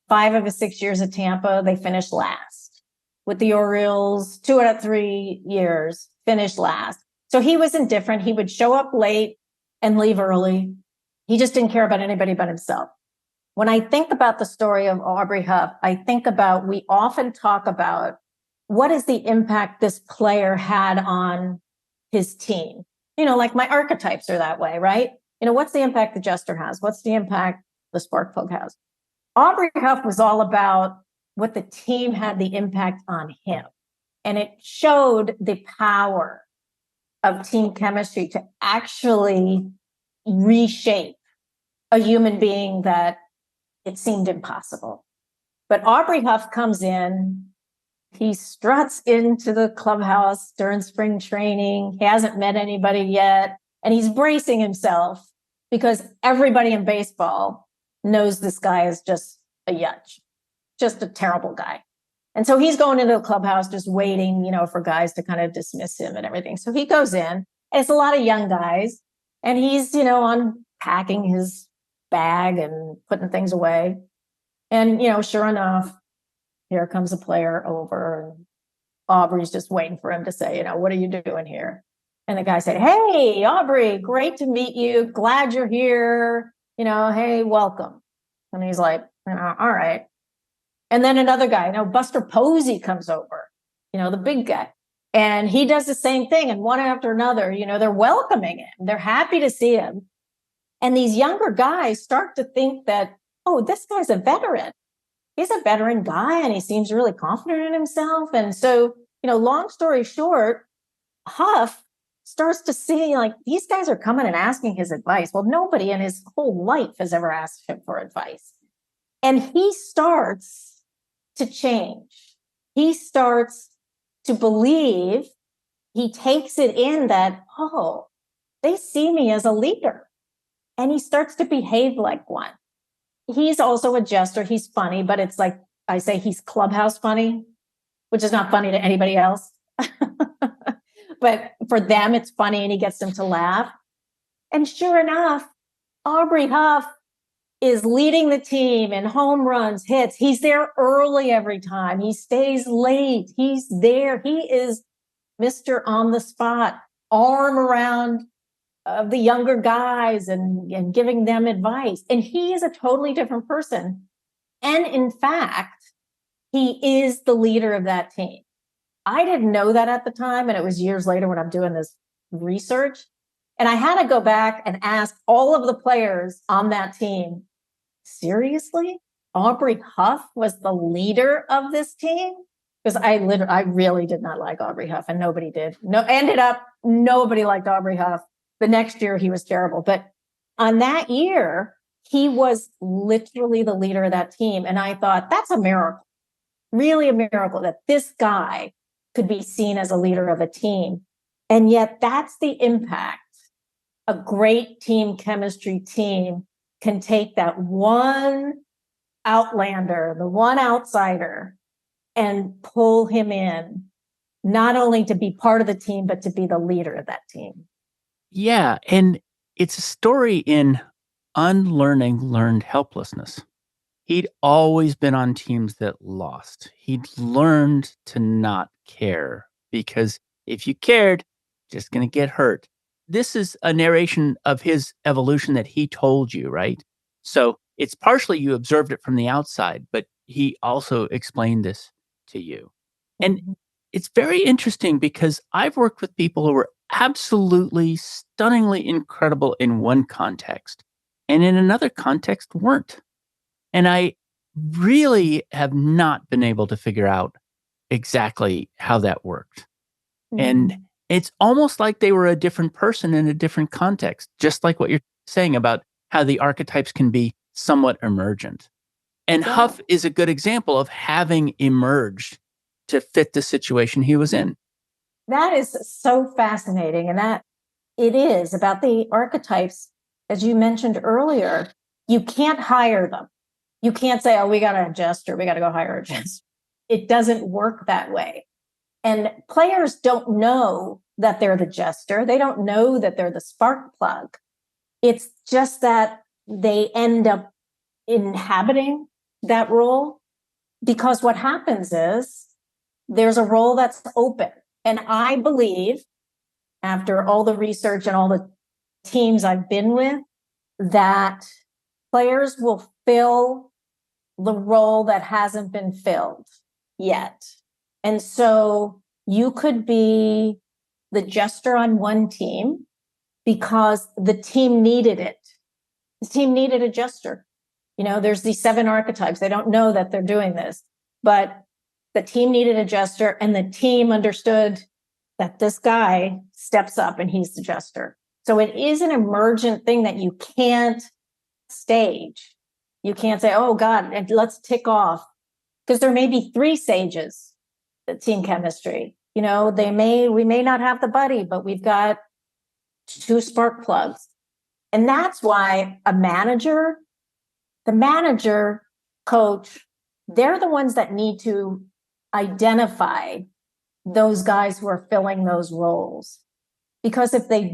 5 of his 6 years at Tampa, they finished last. With the Orioles, 2 out of 3 years, finished last. So he was indifferent. He would show up late and leave early. He just didn't care about anybody but himself. When I think about the story of Aubrey Huff, I think about, we often talk about what is the impact this player had on his team. Like my archetypes are that way, right? What's the impact the jester has? What's the impact the spark plug has? Aubrey Huff was all about what the team had the impact on him. And it showed the power of team chemistry to actually reshape a human being that it seemed impossible. But Aubrey Huff comes in, he struts into the clubhouse during spring training. He hasn't met anybody yet. And he's bracing himself because everybody in baseball knows this guy is just a yutch, just a terrible guy. And so he's going into the clubhouse just waiting, for guys to kind of dismiss him and everything. So he goes in, and it's a lot of young guys, and he's, unpacking his bag and putting things away. And, sure enough, here comes a player over, and Aubrey's just waiting for him to say, "What are you doing here?" And the guy said, "Hey, Aubrey, great to meet you. Glad you're here. Hey, welcome." And he's like, "All right." And then another guy, Buster Posey comes over, the big guy. And he does the same thing. And one after another, they're welcoming him. They're happy to see him. And these younger guys start to think that, oh, this guy's a veteran. He's a veteran guy, and he seems really confident in himself. And so, long story short, Huff starts to see like these guys are coming and asking his advice. Well, nobody in his whole life has ever asked him for advice. And he starts to change. He starts to believe, he takes it in that, oh, they see me as a leader. And he starts to behave like one. He's also a jester. He's funny, but it's like I say, he's clubhouse funny, which is not funny to anybody else. But for them, it's funny and he gets them to laugh. And sure enough, Aubrey Huff is leading the team in home runs, hits. He's there early every time. He stays late. He's there. He is Mr. On the spot, arm around the younger guys and giving them advice. And he is a totally different person. And in fact, he is the leader of that team. I didn't know that at the time. And it was years later when I'm doing this research. And I had to go back and ask all of the players on that team, seriously? Aubrey Huff was the leader of this team? Because I really did not like Aubrey Huff, and nobody did. Nobody liked Aubrey Huff. The next year he was terrible. But on that year, he was literally the leader of that team. And I thought, that's a miracle, really a miracle that this guy could be seen as a leader of a team. And yet that's the impact a great team chemistry team can take that one outlander, the one outsider, and pull him in, not only to be part of the team, but to be the leader of that team. Yeah. And it's a story in unlearning learned helplessness. He'd always been on teams that lost. He'd learned to not care because if you cared, just going to get hurt. This is a narration of his evolution that he told you, right? So it's partially you observed it from the outside, but he also explained this to you. And it's very interesting because I've worked with people who were absolutely stunningly incredible in one context and in another context weren't. And I really have not been able to figure out exactly how that worked. And it's almost like they were a different person in a different context, just like what you're saying about how the archetypes can be somewhat emergent. And Huff is a good example of having emerged to fit the situation he was in. That is so fascinating. And that it is about the archetypes, as you mentioned earlier, you can't hire them. You can't say, oh, we got a jester, we got to go hire a jester. It doesn't work that way. And players don't know that they're the jester. They don't know that they're the spark plug. It's just that they end up inhabiting that role because what happens is there's a role that's open. And I believe, after all the research and all the teams I've been with, that players will fill the role that hasn't been filled yet. And so you could be the jester on one team because the team needed it. The team needed a jester. You know, there's these 7 archetypes. They don't know that they're doing this, but the team needed a jester and the team understood that this guy steps up and he's the jester. So it is an emergent thing that you can't stage. You can't say, oh God, let's tick off. Because there may be 3 sages, the team chemistry. You know, we may not have the buddy, but we've got 2 spark plugs. And that's why the manager, coach, they're the ones that need to identify those guys who are filling those roles. Because if they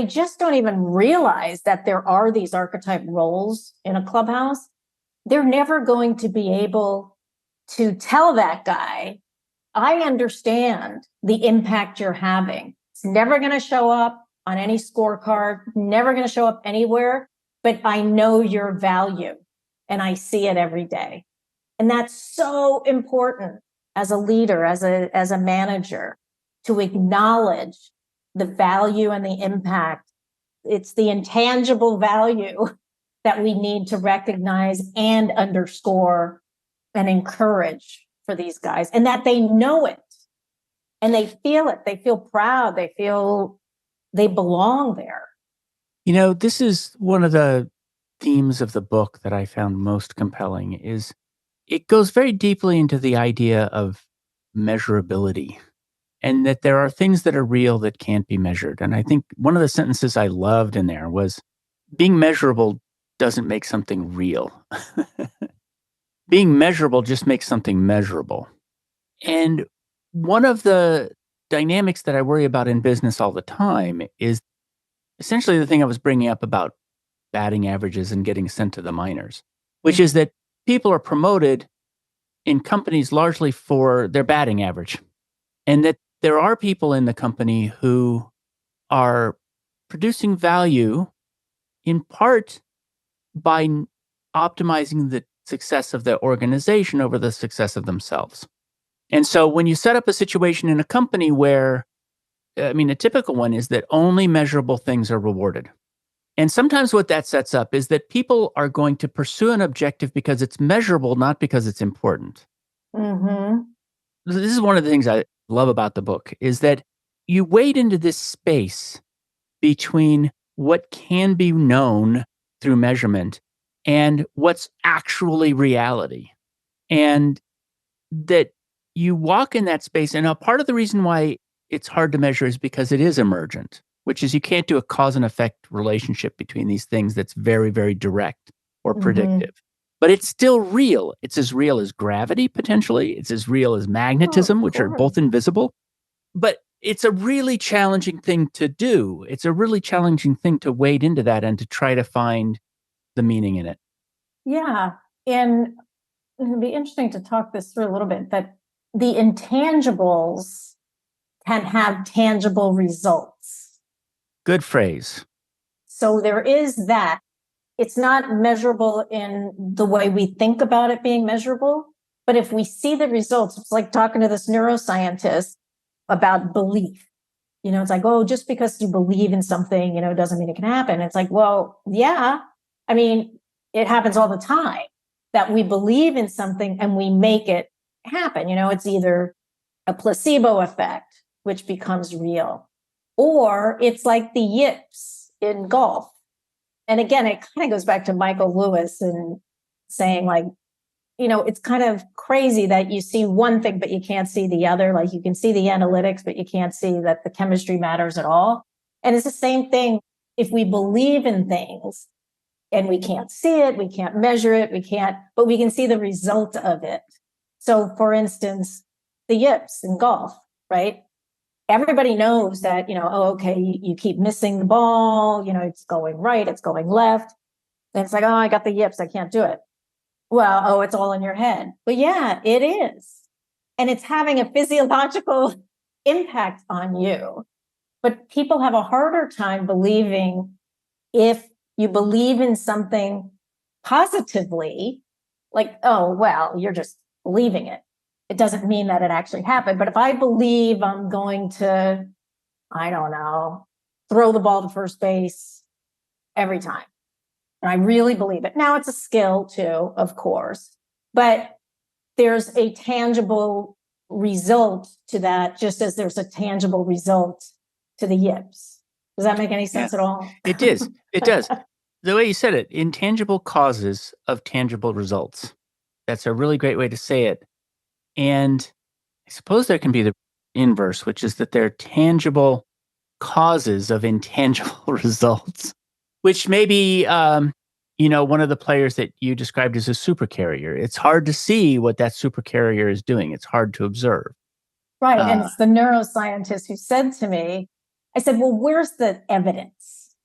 just don't even realize that there are these archetype roles in a clubhouse, they're never going to be able to tell that guy, I understand the impact you're having. It's never going to show up on any scorecard, never going to show up anywhere, but I know your value and I see it every day. And that's so important as a leader, as a manager, to acknowledge the value and the impact. It's the intangible value that we need to recognize and underscore and encourage for these guys, and that they know it and they feel it. They feel proud. They feel they belong there. You know, this is one of the themes of the book that I found most compelling is it goes very deeply into the idea of measurability and that there are things that are real that can't be measured. And I think one of the sentences I loved in there was being measurable doesn't make something real. Being measurable just makes something measurable. And one of the dynamics that I worry about in business all the time is essentially the thing I was bringing up about batting averages and getting sent to the minors, which is that people are promoted in companies largely for their batting average, and that there are people in the company who are producing value in part by optimizing the success of the organization over the success of themselves. And so when you set up a situation in a company where, a typical one is that only measurable things are rewarded. And sometimes what that sets up is that people are going to pursue an objective because it's measurable, not because it's important. Mm-hmm. This is one of the things I love about the book is that you wade into this space between what can be known through measurement and what's actually reality. And that you walk in that space. And a part of the reason why it's hard to measure is because it is emergent, which is you can't do a cause and effect relationship between these things that's very, very direct or predictive. But it's still real. It's as real as gravity, potentially. It's as real as magnetism, which are both invisible. But it's a really challenging thing to do. It's a really challenging thing to wade into that and to try to find the meaning in it. Yeah. And it'd be interesting to talk this through a little bit, that the intangibles can have tangible results. Good phrase. So there is that. It's not measurable in the way we think about it being measurable, but if we see the results, it's like talking to this neuroscientist about belief. It's like, oh, just because you believe in something, doesn't mean it can happen. It's like, well, yeah. It happens all the time that we believe in something and we make it happen. It's either a placebo effect, which becomes real, or it's like the yips in golf. And again, it kind of goes back to Michael Lewis and saying, like, it's kind of crazy that you see one thing, but you can't see the other. Like, you can see the analytics, but you can't see that the chemistry matters at all. And it's the same thing if we believe in things and we can't see it, we can't measure it, but we can see the result of it. So for instance, the yips in golf, right? Everybody knows that, you keep missing the ball, it's going right, it's going left. And it's like, oh, I got the yips, I can't do it. Well, it's all in your head. But yeah, it is. And it's having a physiological impact on you. But people have a harder time believing, if you believe in something positively, like, oh, well, you're just believing it. It doesn't mean that it actually happened. But if I believe I'm going to, I don't know, throw the ball to first base every time, and I really believe it. Now, it's a skill too, of course, but there's a tangible result to that, just as there's a tangible result to the yips. Does that make any sense at all? It does. It does. The way you said it, intangible causes of tangible results. That's a really great way to say it. And I suppose there can be the inverse, which is that there are tangible causes of intangible results, which may be, one of the players that you described as a supercarrier. It's hard to see what that supercarrier is doing. It's hard to observe. Right. And it's the neuroscientist who said to me, I said, well, where's the evidence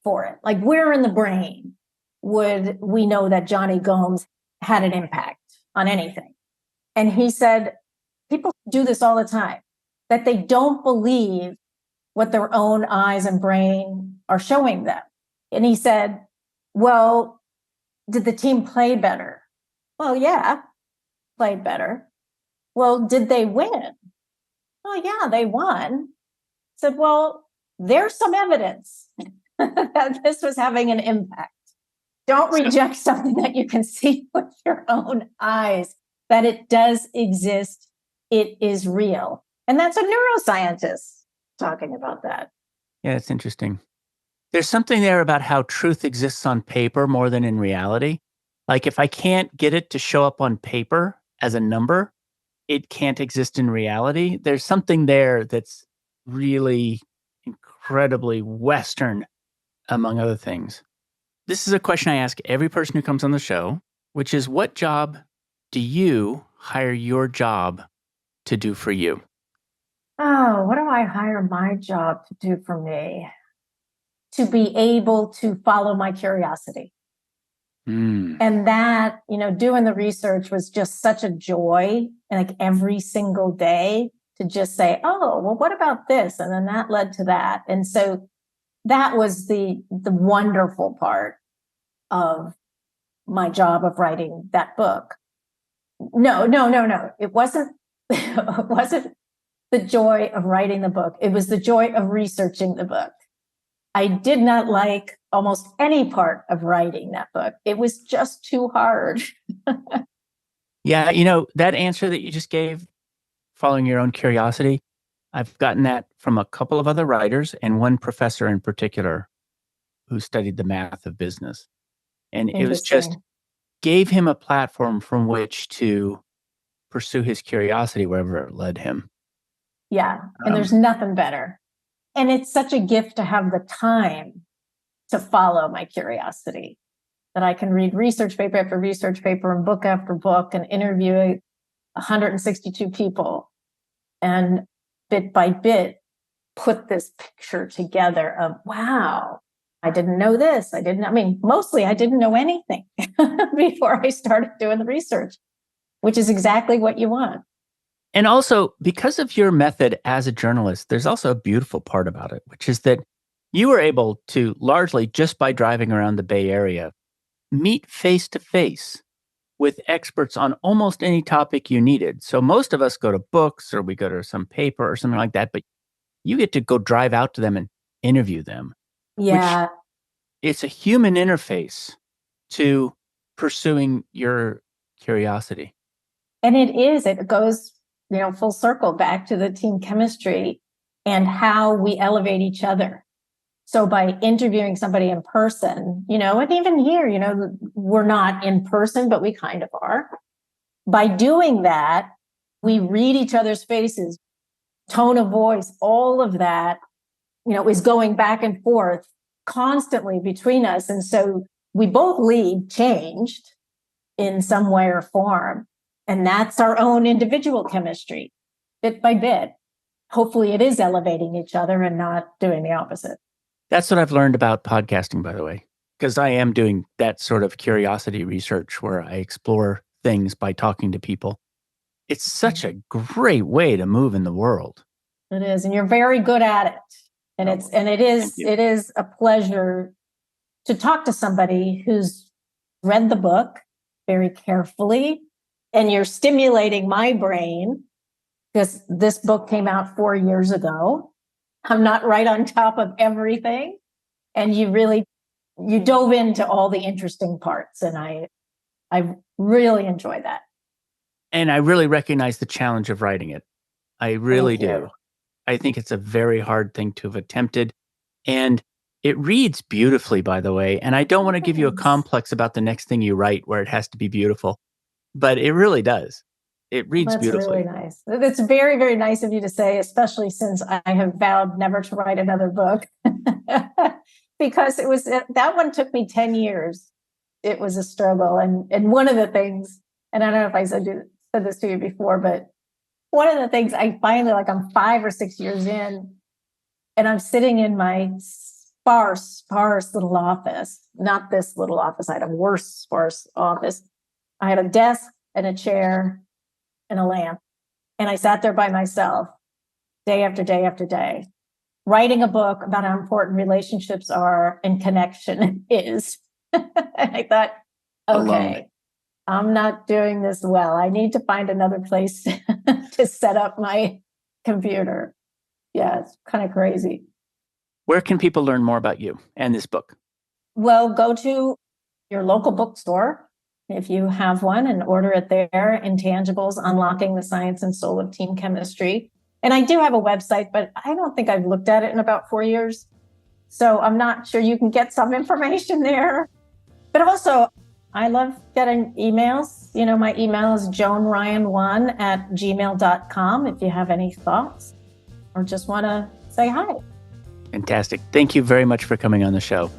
for it? Like, where in the brain would we know that Johnny Gomes had an impact on anything? And he said, people do this all the time, that they don't believe what their own eyes and brain are showing them. And he said, well, did the team play better? Well, yeah, played better. Well, did they win? Oh, yeah, they won. Said, well, there's some evidence that this was having an impact. Don't reject something that you can see with your own eyes, that it does exist. It is real. And that's a neuroscientist talking about that. Yeah, it's interesting. There's something there about how truth exists on paper more than in reality. Like if I can't get it to show up on paper as a number, it can't exist in reality. There's something there that's really incredibly Western, among other things. This is a question I ask every person who comes on the show, which is what job do you hire your job to do for you? Oh, what do I hire my job to do for me? To be able to follow my curiosity. And that, doing the research was just such a joy, like every single day to just say, oh, well, what about this? And then that led to that. And so that was the wonderful part of my job of writing that book. No. It wasn't, it wasn't the joy of writing the book. It was the joy of researching the book. I did not like almost any part of writing that book. It was just too hard. Yeah, that answer that you just gave, following your own curiosity, I've gotten that from a couple of other writers and one professor in particular who studied the math of business. And it was just gave him a platform from which to pursue his curiosity wherever it led him. Yeah, and there's nothing better. And it's such a gift to have the time to follow my curiosity, that I can read research paper after research paper and book after book and interview 162 people and bit by bit put this picture together of, wow, I didn't know this. Mostly I didn't know anything before I started doing the research, which is exactly what you want. And also, because of your method as a journalist, there's also a beautiful part about it, which is that you were able to largely just by driving around the Bay Area, meet face to face with experts on almost any topic you needed. So most of us go to books or we go to some paper or something like that, but you get to go drive out to them and interview them. Yeah. It's a human interface to pursuing your curiosity. And it goes, full circle back to the team chemistry and how we elevate each other. So by interviewing somebody in person, and even here, we're not in person, but we kind of are. By doing that, we read each other's faces, tone of voice, all of that, is going back and forth constantly between us. And so we both leave changed in some way or form. And that's our own individual chemistry, bit by bit. Hopefully it is elevating each other and not doing the opposite. That's what I've learned about podcasting, by the way, because I am doing that sort of curiosity research where I explore things by talking to people. It's such a great way to move in the world. It is, and you're very good at it. And it is a pleasure to talk to somebody who's read the book very carefully, and you're stimulating my brain because this book came out 4 years ago. I'm not right on top of everything. And you dove into all the interesting parts. And I really enjoy that. And I really recognize the challenge of writing it. I really do. I think it's a very hard thing to have attempted. And it reads beautifully, by the way. And I don't want to give you a complex about the next thing you write where it has to be beautiful, but it really does. It reads beautifully. That's really nice. It's very, very nice of you to say, especially since I have vowed never to write another book. Because that one took me 10 years. It was a struggle. And one of the things, and I don't know if I said this to you before, but one of the things I finally, I'm 5 or 6 years in, and I'm sitting in my sparse little office, not this little office. I had a worse sparse office. I had a desk and a chair and a lamp. And I sat there by myself day after day after day, writing a book about how important relationships are and connection is. And I thought, okay, I'm not doing this well. I need to find another place to set up my computer. Yeah, it's kind of crazy. Where can people learn more about you and this book? Well, go to your local bookstore if you have one and order it there. Intangibles, Unlocking the Science and Soul of Team Chemistry. And I do have a website, but I don't think I've looked at it in about 4 years. So I'm not sure you can get some information there. But also, I love getting emails. My email is joanryan1@gmail.com if you have any thoughts or just want to say hi. Fantastic. Thank you very much for coming on the show.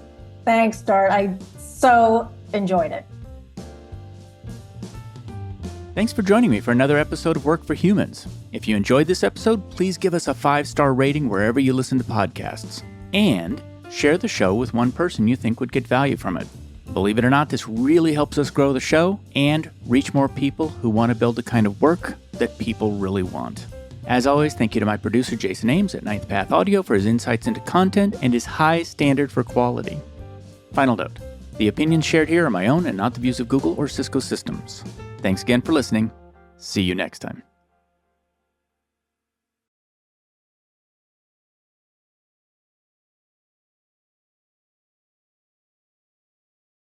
Thanks, Dart. I so enjoyed it. Thanks for joining me for another episode of Work for Humans. If you enjoyed this episode, please give us a 5-star rating wherever you listen to podcasts. And share the show with one person you think would get value from it. Believe it or not, this really helps us grow the show and reach more people who want to build the kind of work that people really want. As always, thank you to my producer, Jason Ames at Ninth Path Audio for his insights into content and his high standard for quality. Final note, the opinions shared here are my own and not the views of Google or Cisco Systems. Thanks again for listening. See you next time.